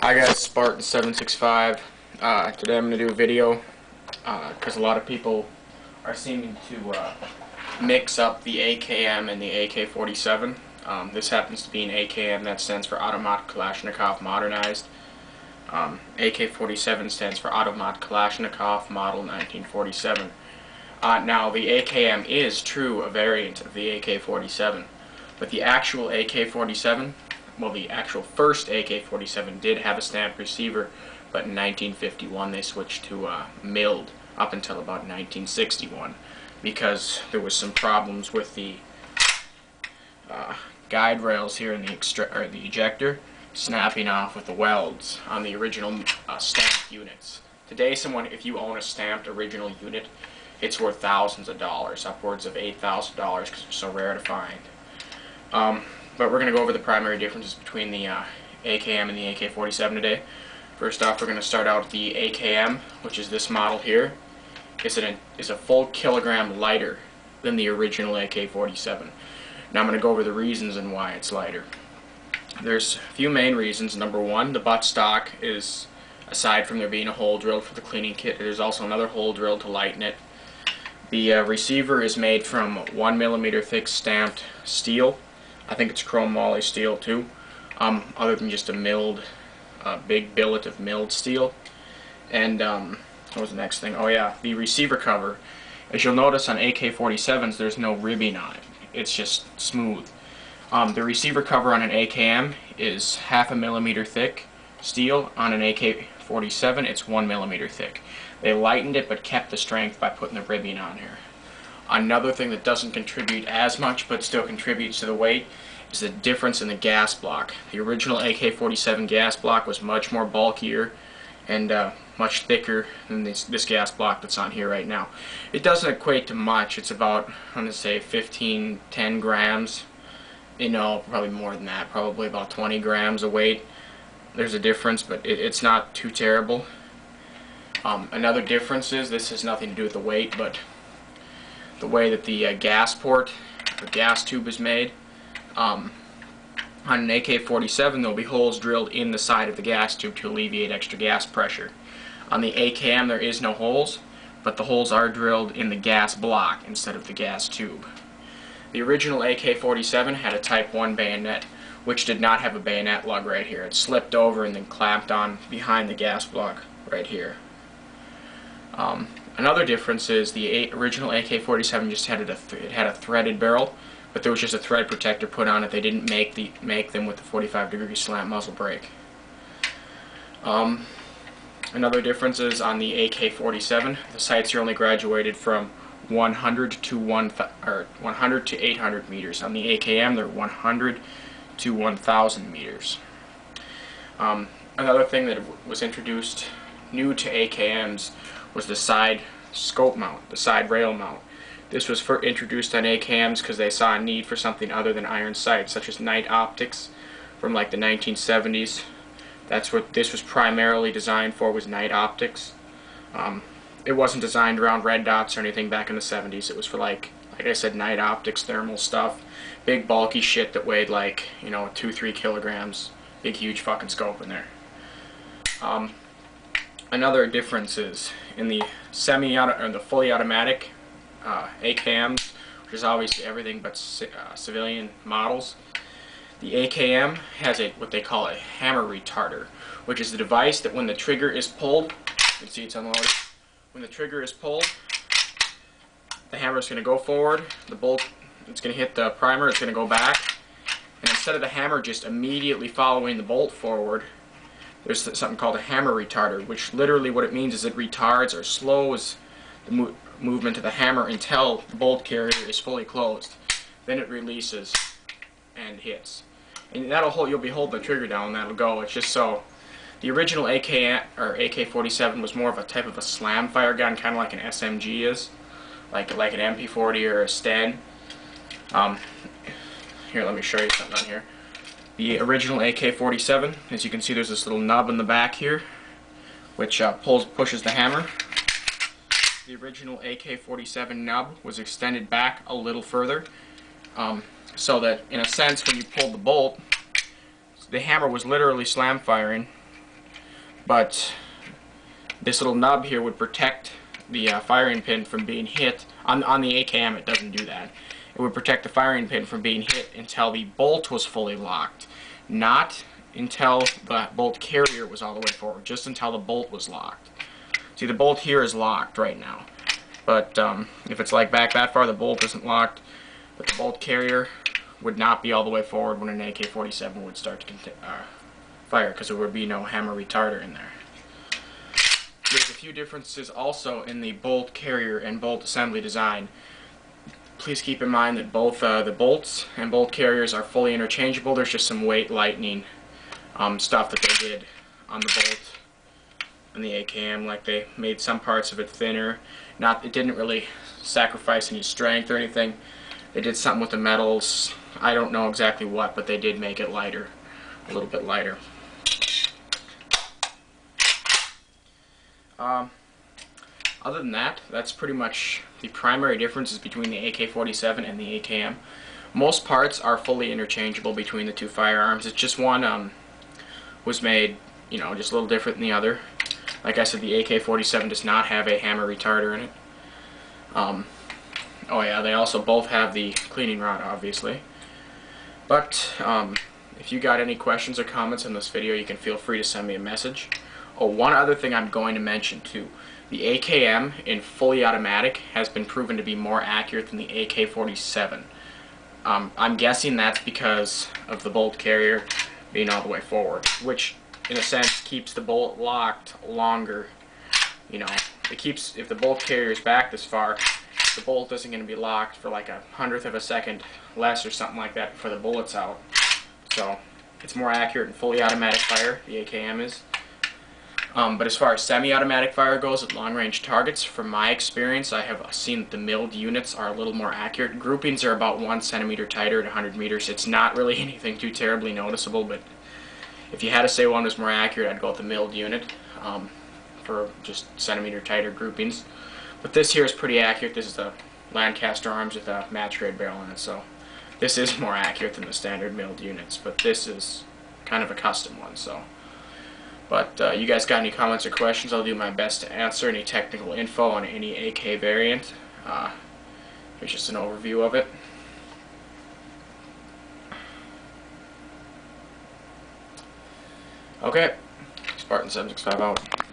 Hi guys, Spartan 765. Today I'm going to do a video because a lot of people are seeming to mix up the AKM and the AK-47. This happens to be an AKM, that stands for Automat Kalashnikov Modernized. AK-47 stands for Automat Kalashnikov Model 1947. Now the AKM is true a variant of the AK-47, but the actual AK-47, well, the actual first AK-47 did have a stamped receiver, but in 1951 they switched to milled up until about 1961 because there was some problems with the guide rails here in the ejector snapping off with the welds on the original stamped units. Today, if you own a stamped original unit, it's worth thousands of dollars, upwards of $8,000 because they're so rare to find. But we're going to go over the primary differences between the AKM and the AK-47 today. First off, we're going to start out with the AKM, which is this model here. Is a full kilogram lighter than the original AK-47. Now I'm going to go over the reasons and why it's lighter. There's a few main reasons. Number one, the buttstock is, aside from there being a hole drilled for the cleaning kit, there's also another hole drilled to lighten it. The receiver is made from 1mm thick stamped steel. I think it's chrome moly steel too, other than just a milled, big billet of milled steel. And what was the next thing? Oh yeah, the receiver cover. As you'll notice on AK-47s, there's no ribbing on it. It's just smooth. The receiver cover on an AKM is 0.5 millimeter thick steel. On an AK-47, it's 1mm thick. They lightened it but kept the strength by putting the ribbing on here. Another thing that doesn't contribute as much but still contributes to the weight is the difference in the gas block. The original AK-47 gas block was much more bulkier and much thicker than this gas block that's on here right now. It doesn't equate to much. It's about, I'm going to say 10 grams. You know, probably more than that. Probably about 20 grams of weight. There's a difference, but it's not too terrible. Another difference is, this has nothing to do with the weight, but the way that the gas port, the gas tube is made. On an AK-47 there will be holes drilled in the side of the gas tube to alleviate extra gas pressure. On the AKM there is no holes, but the holes are drilled in the gas block instead of the gas tube. The original AK-47 had a Type 1 bayonet, which did not have a bayonet lug right here. It slipped over and then clamped on behind the gas block right here. Another difference is the original AK-47 just had it had a threaded barrel, but there was just a thread protector put on it. They didn't make them with the 45-degree slant muzzle brake. Another difference is on the AK-47, the sights are only graduated from 100 to 800 meters. On the AKM, they're 100 to 1,000 meters. Another thing that was introduced new to AKMs was the side scope mount, the side rail mount. This was introduced on AKMs because they saw a need for something other than iron sights, such as night optics from like the 1970s. That's what this was primarily designed for, was night optics. It wasn't designed around red dots or anything back in the 70s. It was for like I said, night optics, thermal stuff, big bulky shit that weighed like, you know, 2-3 kilograms, big huge fucking scope in there. Another difference is in the the fully automatic AKMs, which is obviously everything but civilian models. The AKM has what they call a hammer retarder, which is the device that when the trigger is pulled, you can see it's unloaded. When the trigger is pulled, the hammer is going to go forward. The bolt, it's going to hit the primer. It's going to go back, and instead of the hammer just immediately following the bolt forward, there's something called a hammer retarder, which literally what it means is it retards or slows the movement of the hammer until the bolt carrier is fully closed. Then it releases and hits. And you'll be holding the trigger down and that'll go. It's just so. The original AK-47 was more of a type of a slam fire gun, kind of like an SMG is, like an MP40 or a Sten. Here, let me show you something on here. The original AK-47, as you can see, there's this little nub in the back here, which pushes the hammer. The original AK-47 nub was extended back a little further, so that, in a sense, when you pulled the bolt, the hammer was literally slam firing but this little nub here would protect the firing pin from being hit. On the AKM it doesn't do that. It would protect the firing pin from being hit until the bolt was fully locked, not until the bolt carrier was all the way forward, just until the bolt was locked. See, the bolt here is locked right now, but if it's like back that far, the bolt isn't locked, but the bolt carrier would not be all the way forward when an AK-47 would start to fire, because there would be no hammer retarder in there. There's a few differences also in the bolt carrier and bolt assembly design. Please keep in mind that both the bolts and bolt carriers are fully interchangeable. There's just some weight lightening stuff that they did on the bolt and the AKM, like they made some parts of it thinner. It didn't really sacrifice any strength or anything. They did something with the metals. I don't know exactly what, but they did make it lighter, a little bit lighter. Other than that, that's pretty much the primary differences between the AK-47 and the AKM. Most parts are fully interchangeable between the two firearms. It's just one was made, you know, just a little different than the other. Like I said, the AK-47 does not have a hammer retarder in it. Oh yeah, they also both have the cleaning rod, obviously. But if you got any questions or comments on this video, you can feel free to send me a message. Oh, one other thing I'm going to mention too. The AKM in fully automatic has been proven to be more accurate than the AK-47. I'm guessing that's because of the bolt carrier being all the way forward, which in a sense keeps the bolt locked longer. You know, it keeps, if the bolt carrier is back this far, the bolt isn't going to be locked for like 1/100 of a second less or something like that before the bullet's out. So it's more accurate in fully automatic fire, the AKM is. But as far as semi-automatic fire goes at long-range targets, from my experience, I have seen that the milled units are a little more accurate. Groupings are about 1 centimeter tighter at 100 meters. It's not really anything too terribly noticeable, but if you had to say one was more accurate, I'd go with the milled unit for just centimeter tighter groupings. But this here is pretty accurate. This is a Lancaster Arms with a match grade barrel in it, so this is more accurate than the standard milled units, but this is kind of a custom one. So. But you guys got any comments or questions, I'll do my best to answer. Any technical info on any AK variant. Here's just an overview of it. Okay, Spartan 765 out.